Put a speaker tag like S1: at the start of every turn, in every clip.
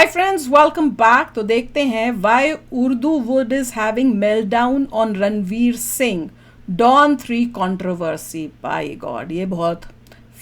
S1: Hi friends, welcome back. तो देखते हैं why Urdu wood is having meltdown on Ranveer Singh Don 3 controversy. By God, ये बहुत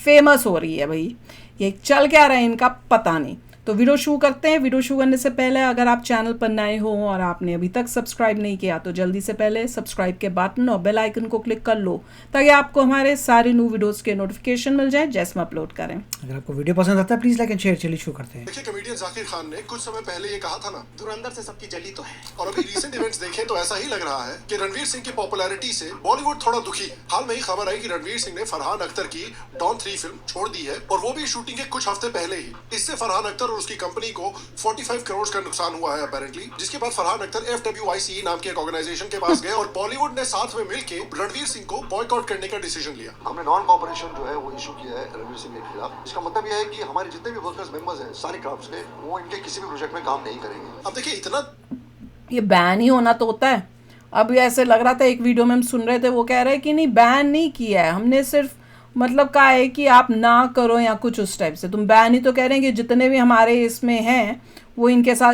S1: फेमस हो रही है भाई। ये चल क्या रहा है इनका पता नहीं। तो वीडियो शुरू करते हैं। वीडियो शुरू करने से पहले अगर आप चैनल पर नए हो और आपने अभी तक सब्सक्राइब नहीं किया तो जल्दी से पहले सब्सक्राइब के बटन और बेल आइकन को क्लिक कर लो ताकि आपको हमारे सारे न्यू वीडियोस के नोटिफिकेशन मिल जाए जैसे हम अपलोड करें।
S2: अगर आपको वीडियो पसंद आता है प्लीज लाइक एंड शेयर। चलिए शुरू करते हैं।
S3: देखिए, कमेडियन जाकिर खान ने कुछ समय पहले ये कहा था ना, धुरंधर से सबकी जली तो है। और अभी रीसेंट इवेंट्स देखें तो ऐसा ही लग रहा है कि रणवीर सिंह की पॉपुलैरिटी से बॉलीवुड थोड़ा दुखी है। हाल में ही खबर आई कि रणवीर सिंह ने फरहान अख्तर की डॉन 3 फिल्म छोड़ दी है और वो भी शूटिंग के कुछ हफ्ते पहले ही। इससे फरहान अख्तर और उसकी कंपनी को 45 करोड़ का नुकसान हुआ है अपेरेंटली। जिसके बाद फरहान अख्तर FWICE नाम के एक ऑर्गेनाइजेशन के पास गए और बॉलीवुड ने साथ में मिलकर रणवीर सिंह को बॉयकॉट करने का डिसीजन लिया।
S4: हमने नॉन कॉपरेशन जो है वो इशू किया है रणवीर सिंह के खिलाफ। इसका मतलब यह है कि हमारे जितने भी वर्कर्स मेंबर्स हैं सारे क्राफ्ट्स के, वो इनके किसी भी प्रोजेक्ट में काम नहीं करेंगे।
S3: अब देखिए, इतना
S1: ये बैन ही होना तो होता है। अब ऐसे लग रहा था, एक वीडियो में हम सुन रहे थे, वो कह रहे हैं कि नहीं बैन नहीं किया है हमने, सिर्फ मतलब कहा है कि आप ना करो या कुछ उस टाइप से। तुम बैन ही तो कह रहे हैं कि जितने भी हमारे इसमें हैं वो इनके साथ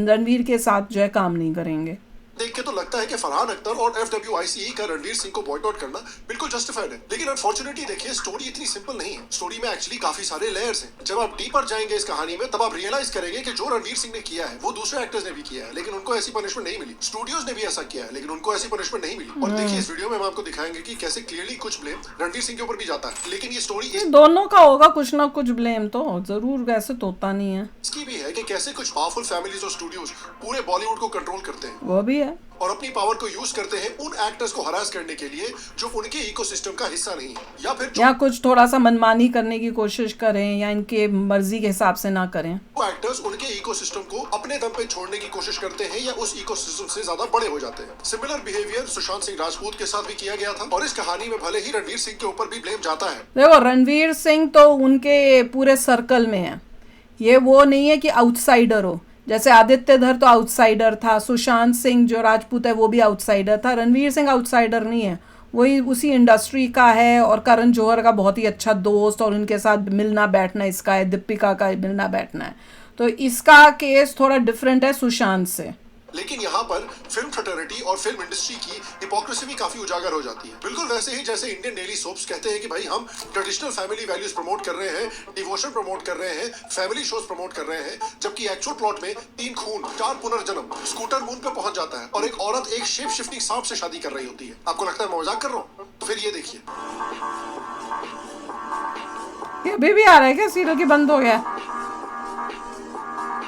S1: रणवीर के साथ जो है काम नहीं करेंगे।
S3: देख के तो लगता है कि फरहान अख्तर और FWICE का रणवीर सिंह को बॉयकॉट करना बिल्कुल जस्टिफाइड है। लेकिन अनफॉर्चुनेटली देखिए, स्टोरी इतनी सिंपल नहीं है। स्टोरी में एक्चुअली काफी सारे लेयर्स हैं। जब आप डीपर जाएंगे इस कहानी में तब आप रियलाइज करेंगे कि जो रणवीर सिंह ने किया है वो दूसरे एक्टर्स ने भी किया है, लेकिन उनको ऐसी पनिशमेंट नहीं मिली। स्टूडियोज ने भी ऐसा किया है लेकिन उनको ऐसी पनिशमेंट नहीं मिली। और देखिए, इस वीडियो में हम आपको दिखाएंगे कि कैसे क्लियरली कुछ ब्लेम रणवीर सिंह के ऊपर भी जाता है। लेकिन ये स्टोरी
S1: दोनों का होगा कुछ ना कुछ ब्लेम, तो जरूर, वैसे तो होता नहीं है।
S3: इसकी भी है कि कैसे कुछ पावरफुल फैमिलीज और स्टूडियोज पूरे बॉलीवुड को कंट्रोल करते हैं
S1: वो भी है
S3: और अपनी पावर को यूज करते हैं उन एक्टर्स को हरास करने के लिए जो उनके इकोसिस्टम का हिस्सा नहीं है, या फिर
S1: या कुछ थोड़ा सा मनमानी करने की कोशिश करें या इनके मर्जी के हिसाब से ना करें।
S3: वो एक्टर्स उनके इकोसिस्टम को अपने दम पे छोड़ने की कोशिश करते हैं या उस इकोसिस्टम से ज्यादा बड़े हो जाते हैं। सिमिलर बिहेवियर सुशांत सिंह राजपूत के साथ भी किया गया था और इस कहानी में भले ही रणवीर सिंह के ऊपर भी ब्लेम जाता है।
S1: देखो, रणवीर सिंह तो उनके पूरे सर्कल में है, ये वो नहीं है कि आउटसाइडर हो। जैसे आदित्य धर तो आउटसाइडर था, सुशांत सिंह जो राजपूत है वो भी आउटसाइडर था। रणवीर सिंह आउटसाइडर नहीं है, वही उसी इंडस्ट्री का है और करण जौहर का बहुत ही अच्छा दोस्त और उनके साथ मिलना बैठना इसका है, दीपिका का मिलना बैठना है। तो इसका केस थोड़ा डिफरेंट है सुशांत से।
S3: लेकिन यहाँ पर फिल्म फ्रेटर्निटी और फिल्म इंडस्ट्री की हिपोक्रेसी भी काफी उजागर हो जाती है। बिल्कुल वैसे ही जैसे इंडियन डेली सोप्स कहते हैं कि भाई हम ट्रेडिशनल फैमिली वैल्यूज प्रमोट कर रहे हैं, डिवोशन प्रमोट कर रहे हैं, फैमिली शोज प्रमोट कर रहे हैं, जबकि एक्चुअल प्लॉट में 3 खून, 4 पुनर्जन्म, स्कूटर मून पे पहुंच जाता है और एक औरत एक शेप शिफ्टिंग सांप से शादी कर रही होती है। आपको लगता है मैं मजाक कर रहा हूँ? तो फिर ये देखिए,
S1: अभी भी आ रहा है क्या सीरियल की बंद हो गया?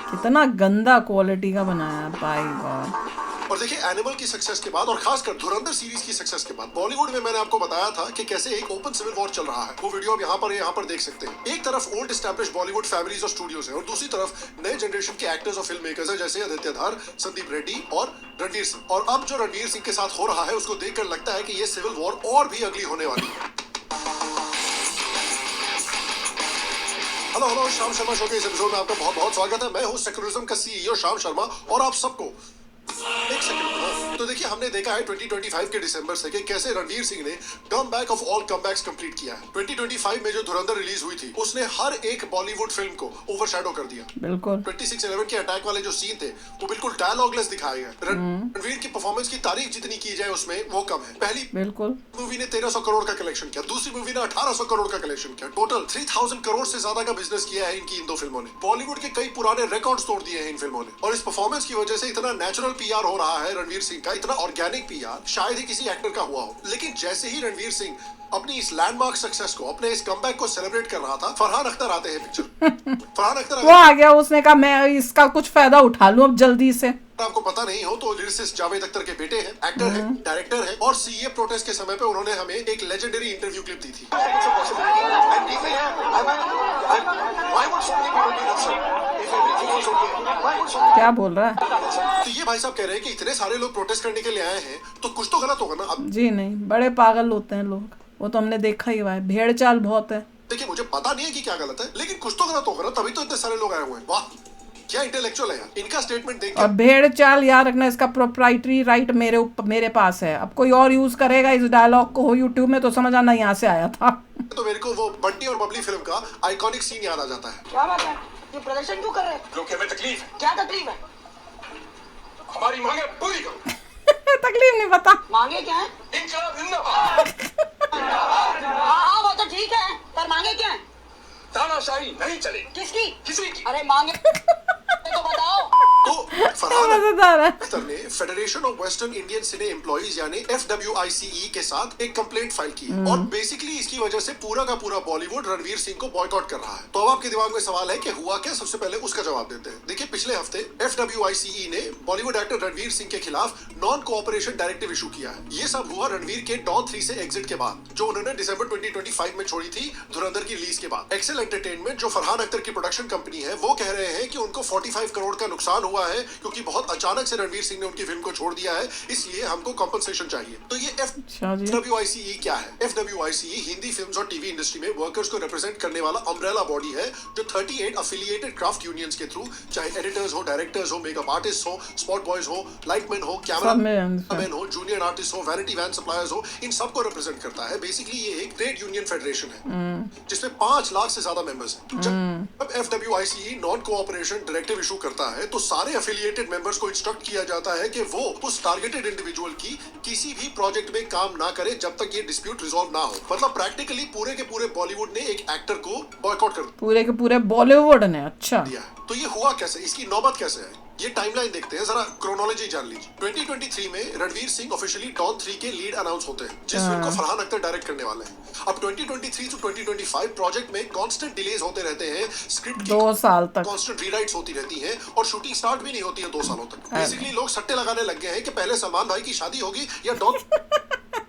S1: कितना गंदा क्वालिटी का बनाया है, बाय गॉड।
S3: और देखिए, एनिमल की सक्सेस के बाद और खासकर धुरंधर सीरीज की सक्सेस के बाद बॉलीवुड में मैंने आपको बताया था कि कैसे एक ओपन सिविल वॉर चल रहा है। वो वीडियो आप यहाँ पर देख सकते हैं। एक तरफ ओल्ड एस्टैब्लिश्ड बॉलीवुड फैमिलीज और स्टूडियोज हैं और दूसरी तरफ नए जनरेशन के एक्टर्स और फिल्म मेकर्स हैं जैसे आदित्य धर, संदीप रेड्डी और रणवीर सिंह। और अब जो रणवीर सिंह के साथ हो रहा है उसको देखकर लगता है कि ये सिविल वॉर और भी अगली होने वाली है। हेलो, श्याम शर्मा शो के इस एपिसोड में आपका बहुत बहुत स्वागत है। मैं हूं सेक्युलरिज्म का CEO श्याम शर्मा और आप सबको एक सेकंड। तो देखिए, हमने देखा है 2025 के दिसंबर से कि कैसे रणवीर सिंह ने comeback of all comebacks complete किया है। 2025 में जो धुरंधर रिलीज हुई थी उसने हर एक बॉलीवुड फिल्म को ओवरशैडो कर दिया।
S1: बिल्कुल
S3: 26/11 के अटैक वाले जो सीन थे वो बिल्कुल डायलॉगलेस दिखाए गए। रणवीर की परफॉर्मेंस की तारीफ जितनी की जाए उसमें वो कम है। पहली
S1: बिल्कुल
S3: मूवी ने 1300 करोड़ का कलेक्शन किया, दूसरी मूवी ने 1800 करोड़ का कलेक्शन किया। टोटल 3000 करोड़ से ज्यादा का बिजनेस किया है इनकी इन 2 फिल्मों ने। बॉलीवुड के कई पुराने रिकॉर्ड्स तोड़ दिए हैं इन फिल्मों ने और इस परफॉर्मेंस की वजह से इतना नेचुरल PR हो रहा है रणवीर सिंह का, इतना ऑर्गेनिक PR शायद ही किसी एक्टर का हुआ हो। लेकिन जैसे ही रणवीर सिंह अपनी इस लैंडमार्क सक्सेस को, अपने इस कमबैक को सेलिब्रेट कर रहा था, फरहान अख्तर आते हैं पिक्चर। फरहान अख्तर
S1: वो आ गया, उसने कहा मैं इसका कुछ फायदा उठा लूं अब जल्दी से।
S3: आपको पता नहीं हो तो लिरिसिस्ट जावेद अख्तर के बेटे हैं, एक्टर हैं, डायरेक्टर हैं और CA प्रोटेस्ट के समय पे उन्होंने हमें एक लेजेंडरी इंटरव्यू क्लिप दी थी।
S1: क्या बोल रहा है?
S3: तो ये भाई साहब कह रहे हैं कि इतने सारे लोग प्रोटेस्ट करने के लिए आए हैं तो कुछ तो गलत होगा ना। अब
S1: जी नहीं, बड़े पागल होते हैं लोग, वो तो हमने देखा ही हुआ है, भेड़ चाल बहुत है।
S3: देखिए, मुझे पता नहीं है कि क्या गलत है लेकिन कुछ तो गलत होगा ना, तभी तो इतने सारे लोग आए हुए हैं। वाह, क्या इंटेलेक्चुअल है यार। इनका स्टेटमेंट देख
S1: और भेड़ चाल याद रखना, इसका प्रोप्राइटरी राइट मेरे पास है। अब कोई और यूज करेगा इस डायलॉग को यूट्यूब में तो समझ आना यहाँ से आया था।
S3: तो मेरे को वो बंटी और बबली फिल्म का आइकॉनिक सीन याद आ जाता है।
S5: क्या बात है? फिर प्रदर्शन क्यों कर रहे हैं?
S6: क्योंकि हमें तकलीफ है।
S5: क्या तकलीफ है?
S6: हमारी मांगे पूरी करो।
S1: तकलीफ नहीं पता।
S5: मांगे क्या है?
S6: इनकलाब जिंदाबाद।
S5: हाँ वो तो ठीक है, पर मांगे क्या है?
S6: तानाशाही नहीं चले
S5: किसकी?
S6: किसी की।
S5: अरे मांगे तो बताओ।
S3: तो फरहान
S1: मजेदार है।
S3: अख्तर ने federation of western Indian cine employees यानी FWICE के साथ एक कंप्लेंट फाइल की है और बेसिकली इसकी वजह से पूरा का पूरा बॉलीवुड रणवीर सिंह को बॉयकॉट कर रहा है। तो अब आपके दिमाग में सवाल है कि हुआ क्या, सबसे पहले उसका जवाब देते हैं। देखिए, पिछले हफ्ते FWICE ने बॉलीवुड एक्टर रणवीर सिंह के खिलाफ नॉन कोऑपरेशन डायरेक्टिव इशू किया है। ये सब हुआ रणवीर के डॉन 3 से एग्जिट के बाद, जो उन्होंने दिसंबर 2025 में छोड़ी थी धुरंधर की रिलीज के बाद। एक्सेल एंटरटेनमेंट, जो फरहान अख्तर की प्रोडक्शन कंपनी है, वो कह रहे हैं कि उनको 45 करोड़ का नुकसान हुआ है क्योंकि बहुत अचानक से रणवीर सिंह ने उनकी फिल्म को छोड़ दिया है, इसलिए हमको कॉम्पनसेशन चाहिए। तो ये FWICE क्या है? FWICE हिंदी फिल्म्स और टीवी इंडस्ट्री में वर्कर्स को रिप्रेजेंट करने वाला अम्ब्रेला बॉडी है जो 38 अफिलिएटेड क्राफ्ट यूनियंस के थ्रू, चाहे एडिटर्स हो, डायरेक्टर्स हो, मेकअप आर्टिस्ट हो, स्पॉट बॉयज हो, लाइटमैन हो, कैमरामैन हो, जूनियर आर्टिस्ट हो, वैनिटी वैन सप्लायर्स हो, इन सबको रिप्रेजेंट करता है। बेसिकली ये एक ट्रेड यूनियन फेडरेशन है जिसमें 5 लाख से ज्यादा मेंबर्स हैं। जब FWICE non cooperation directive issue करता है तो सारे एफिलिएटेड मेंबर्स को इंस्ट्रक्ट किया जाता है कि वो उस टारगेटेड इंडिविजुअल की किसी भी प्रोजेक्ट में काम ना करे जब तक ये डिस्प्यूट रिजॉल्व ना हो। मतलब प्रैक्टिकली पूरे के पूरे बॉलीवुड ने एक एक्टर को बॉयकॉट कर
S1: पूरे के पूरे बॉलीवुड ने। अच्छा,
S3: दिया है। तो ये हुआ कैसे, इसकी नौबत कैसे है, ये टाइमलाइन देखते हैं, जरा क्रोनोलॉजी जान लीजिए। 2023 में रणवीर सिंह ऑफिशियली डॉन 3 के लीड अनाउंस होते हैं, जिस फिल्म को फरहान अख्तर डायरेक्ट करने वाले हैं। अब 2023 से 2025 प्रोजेक्ट में कांस्टेंट डिलेज होते रहते हैं, स्क्रिप्ट की
S1: 2 साल तक
S3: कांस्टेंट रीराइट्स होती रहती हैं और शूटिंग स्टार्ट भी नहीं होती है 2 सालों तक। बेसिकली लोग सट्टे लगाने लग गए हैं कि पहले सलमान भाई की शादी होगी या डॉन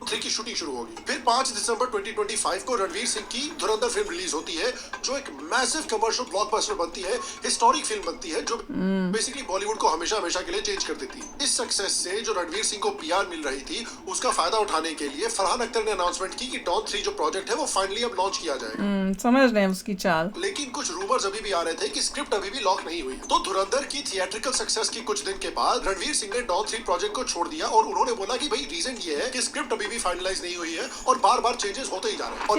S3: 3 की शूटिंग शुरू होगी। फिर 5 दिसंबर 2025 को रणवीर सिंह की धुरंधर फिल्म रिलीज होती है जो एक मैसिव कमर्शियल ब्लॉकबस्टर बनती है, हिस्टोरिक फिल्म बनती है जो बेसिकली बॉलीवुड को हमेशा हमेशा के लिए चेंज कर देती है। इस सक्सेस से जो रणवीर सिंह को PR मिल रही थी उसका फायदा उठाने के लिए फरहान अख्तर ने अनाउंसमेंट की कि डॉन 3 जो प्रोजेक्ट है वो फाइनली अब लॉन्च किया जाएगा।
S1: समझ रहे हैं उसकी चाल।
S3: लेकिन कुछ रूमर्स अभी भी आ रहे थे कि स्क्रिप्ट अभी भी लॉक नहीं हुई। तो धुरंधर की थिएट्रिकल सक्सेस की कुछ दिन के बाद रणवीर सिंह ने डॉन 3 प्रोजेक्ट को छोड़ दिया और उन्होंने बोला कि भाई रीजन ये है कि स्क्रिप्ट अभी भी फाइनलाइज नहीं हुई है और बार-बार चेंजेस होते ही जा रहे हैं। और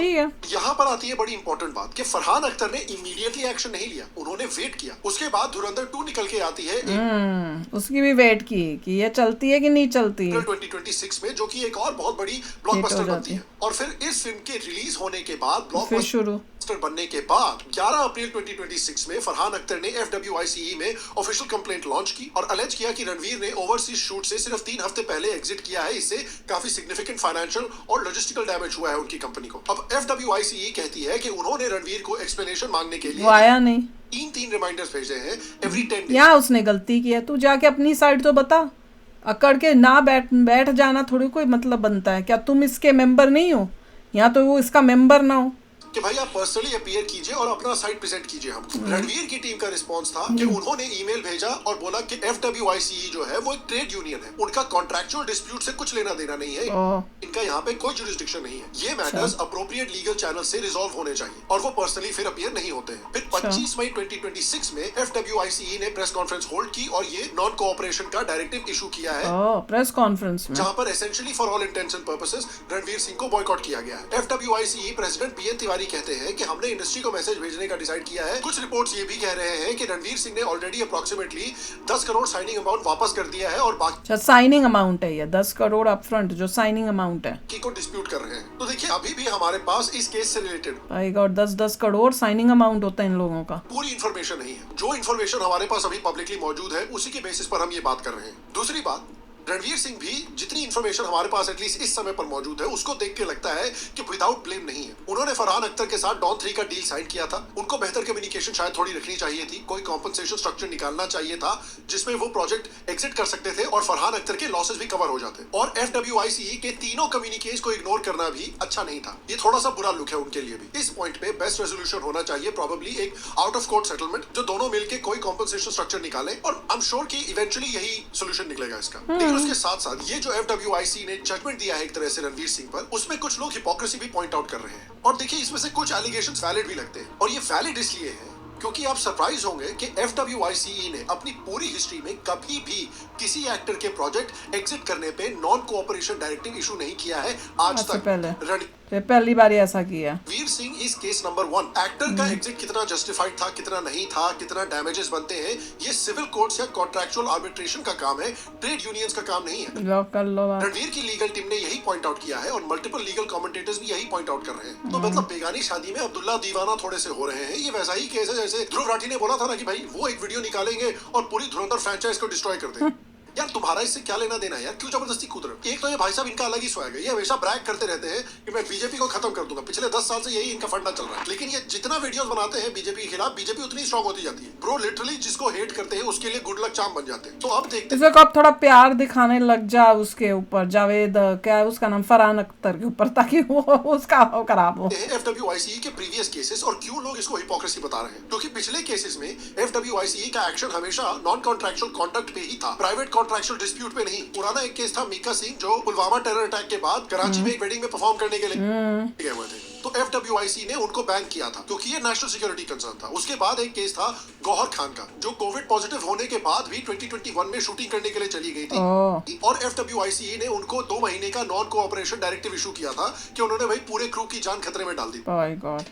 S3: यहाँ पर आती है बड़ी इंपॉर्टेंट बात कि फरहान अख्तर ने इमीडिएटली एक्शन नहीं लिया, उन्होंने वेट किया। उसके बाद धुरंधर 2 निकल के आती है
S1: उसकी भी वेट की कि ये चलती है कि नहीं चलती है
S3: 2026 में, जो कि एक और बहुत बड़ी ब्लॉकबस्टर बनती है। और फिर इस फिल्म के रिलीज होने के बाद ब्लॉकबस्टर बनने के बाद 11 अप्रैल 2026 में फरहान अख्तर ने FWICE में ऑफिशियल कंप्लेंट लॉन्च की और अलेज किया कि रणवीर ने ओवरसीज शूट से सिर्फ 3 हफ्ते पहले एग्जिट किया है। इससे काफी सिग्निफिकेंट फाइनेंशियल और लॉजिस्टिकल डैमेज हुआ है उनकी कंपनी को। अब FWICE कहती है कि उन्होंने रणवीर को एक्सप्लेनेशन मांगने के लिए
S1: आया नहीं,
S3: 3 रिमाइंडर्स भेजे हैं एवरी 10 डेज।
S1: यहाँ उसने गलती की है, तू जाके अपनी साइड तो बता। अकड़ के ना बैठ जाना थोड़ी कोई मतलब बनता है। क्या तुम इसके मेंबर नहीं हो? यहाँ तो वो इसका मेंबर ना हो
S3: कि भाई आप पर्सनली अपीयर कीजिए और अपना साइड प्रेजेंट कीजिए हमको। रणवीर की टीम का रिस्पांस था कि उन्होंने ईमेल भेजा और बोला कि FWICE जो है वो एक ट्रेड यूनियन है, उनका कॉन्ट्रैक्चुअल डिस्प्यूट से कुछ लेना देना नहीं है, इनका यहाँ पे कोई जुरिस्डिक्शन नहीं है। ये मैटर्स अप्रोप्रिएट लीगल चैनल से रिजॉल्व होने चाहिए और वो पर्सनली फिर अपीयर नहीं होते हैं। फिर 25 मई 2026 में FWICE ने प्रेस कॉन्फ्रेंस होल्ड की और ये नॉन कोऑपरेशन का डायरेक्टिव इशू किया है
S1: प्रेस कॉन्फ्रेंस में,
S3: जहाँ पर essentially for all intends and purposes Ranveer Singh को बॉयकॉट किया गया है। FWICE प्रेसिडेंट BN तिवारी कहते हैं कि हमने इंडस्ट्री को मैसेज भेजने का डिसाइड किया है। कुछ रिपोर्ट्स ये भी कह रहे हैं कि रणवीर सिंह ने already approximately 10 crore signing amount वापस कर दिया है और बाकी
S1: साइनिंग अमाउंट है ये 10 करोड़ अपफ्रंट जो साइनिंग अमाउंट है
S3: की को डिस्प्यूट कर रहे हैं। तो देखिए अभी भी हमारे पास इस केस से रिलेटेड
S1: भाई गॉड 10 करोड़ साइनिंग अमाउंट होता है इन लोगों का।
S3: पूरी इन्फॉर्मेशन नहीं है। जो इन्फॉर्मेशन हमारे पास अभी पब्लिकली मौजूद है उसी के बेसिस पर हम ये बात कर रहे हैं। दूसरी बात, रणवीर सिंह भी जितनी इंफॉर्मेशन हमारे पास एटलीस्ट इस समय पर मौजूद है उसको देख के लगता है कि विदाउट ब्लेम नहीं है। उन्होंने फरहान अख्तर के साथ डॉन 3 का डील साइन किया था, उनको बेहतर कम्युनिकेशन शायद थोड़ी रखनी चाहिए थी, कोई कॉम्पनसेशन स्ट्रक्चर निकालना चाहिए था जिसमें वो प्रोजेक्ट एग्जिट कर सकते थे और फरहान अख्तर के लॉसेस भी कवर हो जाते। और FWICE के तीनों कम्युनिकेट्स को इग्नोर करना भी अच्छा नहीं था। ये थोड़ा सा बुरा लुक है उनके लिए भी। इस पॉइंट पे बेस्ट रेजोल्यूशन होना चाहिए, प्रोबेबली एक आउट ऑफ कोर्ट सेटलमेंट जो दोनों मिलकर कोई कॉम्पनसेशन स्ट्रक्चर निकाले और आई एम श्योर कि इवेंचुअली यही सोल्यूशन निकलेगा इसका। लेकिन उसके साथ साथ ये जो FWICE ने जजमेंट दिया है एक तरह से रणवीर सिंह पर, उसमें कुछ लोग हिपोक्रेसी भी पॉइंट आउट कर रहे हैं। और देखिए इसमें से कुछ एलिगेशंस वैलिड भी लगते हैं और ये वैलिड इसलिए है क्योंकि आप सरप्राइज होंगे कि FWICE ने अपनी पूरी हिस्ट्री में कभी भी किसी एक्टर के प्रोजेक्ट एग्जिट करने पे नॉन कोऑपरेशन डायरेक्टिव इशू नहीं किया है आज तक।
S1: तो पहली बार ऐसा किया।
S3: Ranveer Singh is case number 1। Actor का एग्जिट कितना जस्टिफाइड था, कितना नहीं था, कितना डैमेजेस बनते हैं, ये सिविल कोर्ट्स या कॉन्ट्रैक्चुअल आर्बिट्रेशन का काम है, ट्रेड यूनियंस का काम नहीं है।
S1: लो कर लो बात।
S3: रणवीर की लीगल टीम ने यही पॉइंट आउट किया है और मल्टीपल लीगल कमेंटेटर्स भी यही पॉइंट आउट कर रहे हैं। तो मतलब बेगानी शादी में अब्दुल्ला दीवाना थोड़े से हो रहे हैं। ये वैसा ही केस है जैसे ध्रुव राठी ने बोला था ना कि भाई वो एक वीडियो निकालेंगे और पूरी धुरंधर फ्रेंचाइज को डिस्ट्रॉय कर देंगे। यार तुम्हारा इससे क्या लेना देना है यार, क्यों जबरदस्ती कूद रहे हो? एक तो ये भाई साहब इनका अलग ही स्वैग है, ये हमेशा ब्रैग करते रहते हैं कि मैं बीजेपी को खत्म कर दूंगा। पिछले 10 साल से यही इनका फंडा चल रहा है। लेकिन ये जितना वीडियोस बनाते हैं बीजेपी के खिलाफ, बीजेपी उतनी स्ट्रॉन्ग होती जाती है। ब्रो लिटरली जिसको हेट करते हैं उसके लिए गुड लक चार्म बन जाते हैं। तो अब देखते हैं
S1: इसे कब थोड़ा प्यार दिखाने लग जा उसके ऊपर, जावेद क्या है उसका नाम, फरहान अख्तर के ऊपर, ताकि वो उसका वो खराब हो।
S3: FWICE के प्रीवियस केसेस और क्यों लोग इसको हिपोक्रेसी बता रहे हैं, क्योंकि पिछले केसेस में FWICE का एक्शन हमेशा नॉन कॉन्ट्रैक्चुअल कॉन्डक्ट पे ही था, प्राइवेट कॉन्ट्रैक्चुअल डिस्प्यूट पे नहीं। पुराना एक केस था मीका सिंह जो पुलवामा टेरर अटैक के बाद कराची में एक वेडिंग में परफॉर्म करने के लिए गए हुए थे। तो FWICE ने उनको बैन किया था क्योंकि ये नेशनल सिक्योरिटी कंसर्न था। उसके बाद एक केस था गौहर खान का, जो कोविड पॉजिटिव होने के बाद भी 2021 में शूटिंग करने के लिए चली गई थी और FWICE ने उनको 2 महीने का नॉन कोऑपरेशन डायरेक्टिव इशू किया था कि उन्होंने भाई पूरे क्रू की जान खतरे में डाल दी।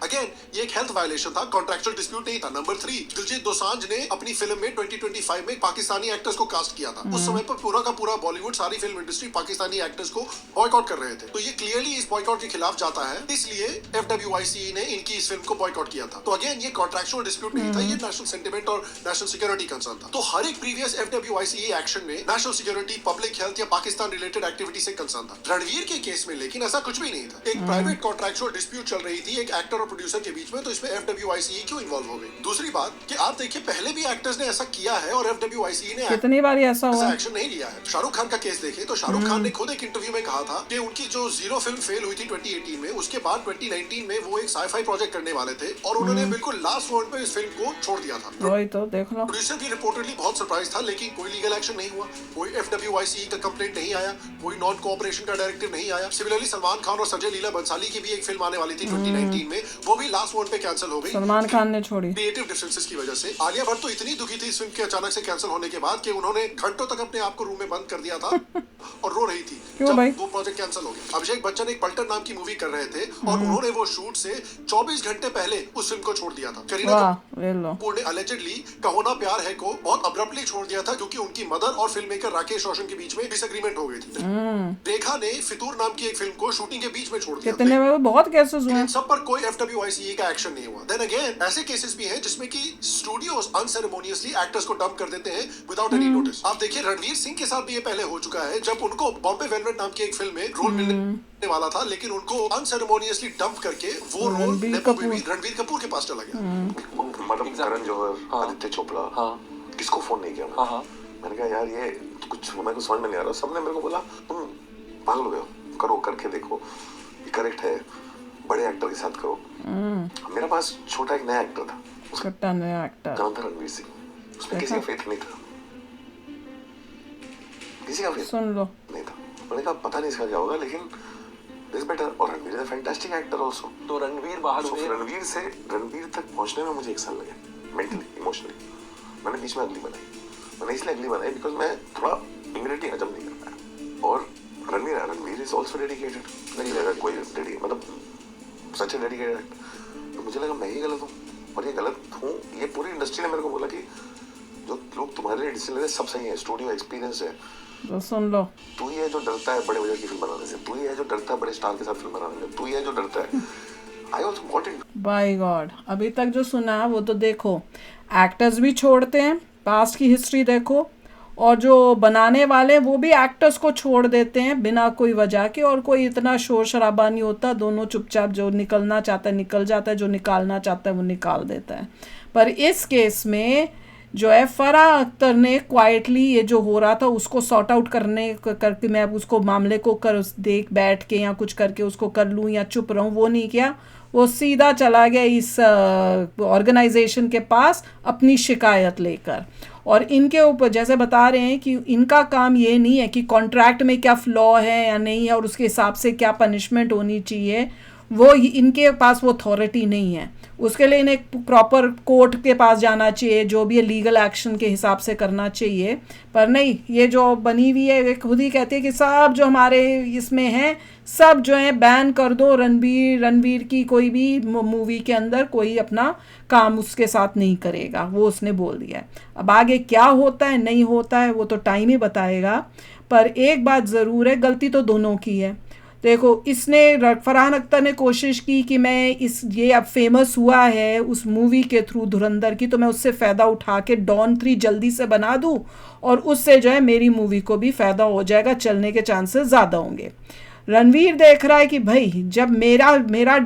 S3: अगेन ये एक हेल्थ वायलेशन था, कॉन्ट्रैक्चुअल डिस्प्यूट नहीं था। नंबर 3, दिलजीत दोसांझ ने अपनी फिल्म में 2025 में पाकिस्तानी एक्टर्स को कास्ट किया था। उस समय पर पूरा का पूरा बॉलीवुड, सारी फिल्म इंडस्ट्री पाकिस्तानी एक्टर्स को बॉयकॉट कर रहे थे। तो ये क्लियरली इस बॉयकॉट के खिलाफ जाता है, इसलिए FWICE ने इनकी इस फिल्म को बॉयकॉट किया था। तो अगेन ये कॉन्ट्रैक्चुअल डिस्प्यूट नहीं था, ये नेशनल सेंटिमेंट और नेशनल सिक्योरिटी कंसर्न था। तो हर एक प्रीवियस FWICE एक्शन में नेशनल सिक्योरिटी, पब्लिक हेल्थ या पाकिस्तान रिलेटेड एक्टिविटी से कंसर्न था। रणवीर के केस में लेकिन ऐसा कुछ भी नहीं था। एक प्राइवेट कॉन्ट्रैक्चुअल डिस्प्यूट चल रही थी एक एक्टर और प्रोड्यूसर के बीच में, तो इसमें FWICE क्यों इन्वॉल्व हो गई? दूसरी बात कि आप देखिए पहले भी एक्टर्स ने ऐसा किया है और FWICE ने
S1: कितनी बार ऐसा हुआ
S3: एक्शन नहीं लिया है। शाहरुख खान का केस देखें तो शाहरुख खान ने खुद एक इंटरव्यू में कहा था कि उनकी जो जीरो फिल्म फेल हुई थी 2018 में, उसके बाद 2019 में वो एक साई-फाई प्रोजेक्ट करने वाले थे और उन्होंने बिल्कुल लास्ट मोमेंट पे इस फिल्म को छोड़ दिया था।
S1: वही तो देख लो।
S3: प्रोड्यूसर भी रिपोर्टेडली बहुत सरप्राइज था, लेकिन कोई लीगल एक्शन नहीं हुआ, कोई FWICE का कंप्लेंट नहीं आया, कोई नॉन कोऑपरेशन का डायरेक्टिव नहीं आया। सिमिलरली सलमान खान और संजय लीला बंसाली की भी एक फिल्म आने वाली थी 2019 में, वो भी लास्ट मोमेंट पे कैंसिल हो गई।
S1: सलमान खान ने छोड़ी
S3: क्रिएटिव डिफरेंसेस की वजह से। आलिया भट्ट तो इतनी दुखी थी इस फिल्म के अचानक से कैंसिल होने के बाद कि उन्होंने घंटों तक अपने आप को रूम में बंद कर दिया था और रो रही थी
S1: क्यों
S3: जब
S1: भाई?
S3: वो प्रोजेक्ट कैंसिल हो गया। अभिषेक बच्चन एक पल्टन नाम की मूवी कर रहे थे और उन्होंने वो शूट से 24 घंटे पहले उस फिल्म को छोड़ दिया था। करीना कपूर ने अलेजेडली कहो ना प्यार है को बहुत अब्रप्टली छोड़ दिया था क्योंकि उनकी मदर और फिल्म मेकर राकेश रोशन के बीच में डिसएग्रीमेंट हो गई थी। रेखा ने फितूर नाम की एक फिल्म को शूटिंग के बीच में छोड़ दिया।
S1: कितने में बहुत केसेस हुए हैं।
S3: सब पर कोई FWICE का एक्शन नहीं हुआ। देन अगेन ऐसे केसेस भी हैं जिसमें कि स्टूडियोज अनसेरेमोनियसली एक्टर्स को डंप कर देते हैं विदाउट एनी नोटिस। आप देखिए रणवीर सिंह के साथ भी ये पहले हो चुका है, जब उनको बॉम्बे वेलवेट नाम की एक फिल्म में रोल मिलने वाला था, लेकिन उनको अनसेरेमोनियसली डंप करके वो रोल रणवीर कपूर के पास चला गया।
S4: मतलब करण जौहर, आदित्य चोपड़ा, किसको फोन नहीं किया मैंने कहा यार ये कुछ मेरे को समझ में नहीं आ रहा। सबने मेरे को बोला तुम पागल हो गए हो, करो करके देखो, ये करेक्ट है, बड़े एक्टर के साथ करो। मेरे पास छोटा एक नया एक्टर था,
S1: छोटा नया एक्टर
S4: नाम था रणवीर सिंह, उसमें किसी का फेथ नहीं था, किसी का फेथ
S1: सुन लो
S4: नहीं था। मैंने कहा पता नहीं इसका क्या होगा, लेकिन दिस बेटर। और Ranveer is a fantastic actor also.
S6: तो रणवीर बाहर हो गए।
S4: रणवीर तक पहुंचने में मुझे 1 साल लगे, मेंटली इमोशनली। मैंने बीच में अगली बनाई, मैंने इसलिए अगली बनाई बिकॉज मैं थोड़ा इमीडिएटली हजम नहीं कर पाया। और रणवीर इज आल्सो डेडिकेटेड। नहीं लगा कोई मतलब सच है डेडिकेटेड। तो मुझे लगा मैं ही गलत हूँ, और ये गलत हूँ। ये पूरी इंडस्ट्री ने मेरे को बोला कि जो लोग तुम्हारे लिए डिसीजन लेते सब सही है, स्टूडियो एक्सपीरियंस है।
S1: तो सुन लो,
S4: तू ही है जो डरता है बड़े बजट की फिल्म बनाने से, तू ही है जो डरता है बड़े स्टार के साथ फिल्म बनाने से, तू ही है जो डरता है। I also want it.
S1: By God, अभी तक जो सुना वो तो देखो, एक्टर्स भी छोड़ते हैं, पास्ट की हिस्ट्री देखो, और जो बनाने वाले वो भी एक्टर्स को छोड़ देते हैं बिना कोई वजह के, और कोई इतना शोर शराबा नहीं होता। दोनों चुपचाप, जो निकलना चाहता है निकल जाता है, जो निकालना चाहता है वो निकाल देता है। पर इस केस में जो है फरहान अख्तर ने क्वाइटली ये जो हो रहा था उसको सॉर्ट आउट करके मैं उसको मामले को देख बैठ के या कुछ करके उसको कर लूँ या चुप रहूँ, वो नहीं किया। वो सीधा चला गया इस ऑर्गेनाइजेशन के पास अपनी शिकायत लेकर। और इनके ऊपर जैसे बता रहे हैं कि इनका काम ये नहीं है कि कॉन्ट्रैक्ट में क्या फ्लॉ है या नहीं है और उसके हिसाब से क्या पनिशमेंट होनी चाहिए, वो इनके पास वो अथॉरिटी नहीं है। उसके लिए इन्हें प्रॉपर कोर्ट के पास जाना चाहिए, जो भी है लीगल एक्शन के हिसाब से करना चाहिए। पर नहीं, ये जो बनी हुई है खुद ही कहती है कि सब जो हमारे इसमें हैं सब जो है बैन कर दो, रणवीर की कोई भी मूवी के अंदर कोई अपना काम उसके साथ नहीं करेगा, वो उसने बोल दिया है। अब आगे क्या होता है नहीं होता है वो तो टाइम ही बताएगा, पर एक बात ज़रूर है, गलती तो दोनों की है। देखो, इसने फरहान अख्तर ने कोशिश की कि मैं ये अब फेमस हुआ है उस मूवी के थ्रू धुरंधर की, तो मैं उससे फ़ायदा उठा के डॉन 3 जल्दी से बना दूं और उससे जो है मेरी मूवी को भी फ़ायदा हो जाएगा, चलने के चांसेस ज़्यादा होंगे। रणवीर देख रहा है कि भाई जब मेरा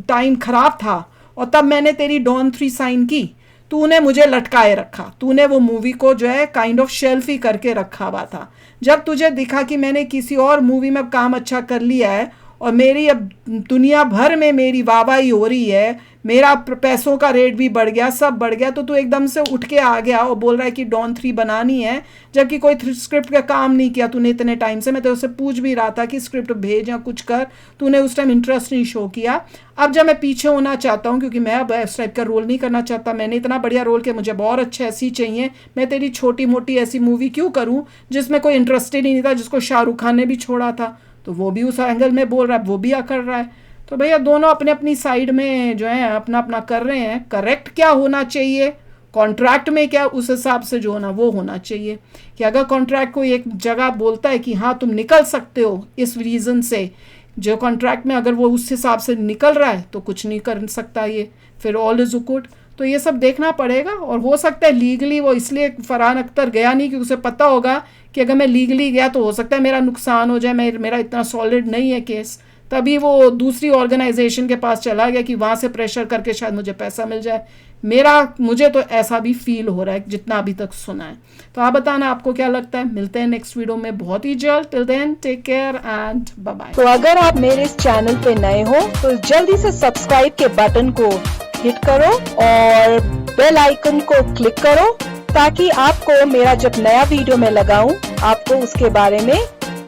S1: टाइम ख़राब था और तब मैंने तेरी डॉन 3 साइन की, तूने मुझे लटकाए रखा, तूने वो मूवी को जो है काइंड ऑफ शेल्फ ही करके रखा हुआ था। जब तुझे दिखा कि मैंने किसी और मूवी में काम अच्छा कर लिया है और मेरी अब दुनिया भर में मेरी वाहवाही हो रही है, मेरा पैसों का रेट भी बढ़ गया, सब बढ़ गया, तो तू एकदम से उठ के आ गया और बोल रहा है कि डॉन 3 बनानी है, जबकि कोई स्क्रिप्ट का काम नहीं किया तूने इतने टाइम से। मैं तो उससे पूछ भी रहा था कि स्क्रिप्ट भेज या कुछ कर, तूने उस टाइम इंटरेस्ट नहीं शो किया। अब जब मैं पीछे होना चाहता हूँ, क्योंकि मैं अब इस टाइप का रोल नहीं करना चाहता, मैंने इतना बढ़िया रोल किया, मुझे बहुत अच्छे ऐसी चाहिए, मैं तेरी छोटी मोटी ऐसी मूवी क्यों करूँ जिसमें कोई इंटरेस्टेड ही नहीं था, जिसको शाहरुख खान ने भी छोड़ा था, तो वो भी उस एंगल में बोल रहा है, वो भी कर रहा है। तो भैया दोनों अपने अपनी साइड में जो है अपना अपना कर रहे हैं। करेक्ट क्या होना चाहिए, कॉन्ट्रैक्ट में क्या उस हिसाब से जो होना वो होना चाहिए, कि अगर कॉन्ट्रैक्ट को एक जगह बोलता है कि हाँ तुम निकल सकते हो इस रीज़न से, जो कॉन्ट्रैक्ट में अगर वो उस हिसाब से निकल रहा है तो कुछ नहीं कर सकता ये, फिर ऑल इज गुड। तो ये सब देखना पड़ेगा, और हो सकता है लीगली वो इसलिए फरहान अख्तर गया नहीं क्योंकि उसे पता होगा कि अगर मैं लीगली गया तो हो सकता है मेरा नुकसान हो जाए, मेरा इतना सॉलिड नहीं है केस, तभी वो दूसरी ऑर्गेनाइजेशन के पास चला गया कि वहाँ से प्रेशर करके शायद मुझे पैसा मिल जाए। मुझे तो ऐसा भी फील हो रहा है जितना अभी तक सुना है। तो आप बताना आपको क्या लगता है। मिलते हैं नेक्स्ट वीडियो में बहुत ही जल्द। Till then take care and bye bye.
S7: तो अगर आप मेरे इस चैनल पे नए हो तो जल्दी से सब्सक्राइब के बटन को हिट करो और बेल आइकन को क्लिक करो, ताकि आपको मेरा जब नया वीडियो मैं लगाऊं आपको उसके बारे में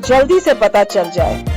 S7: जल्दी से पता चल जाए।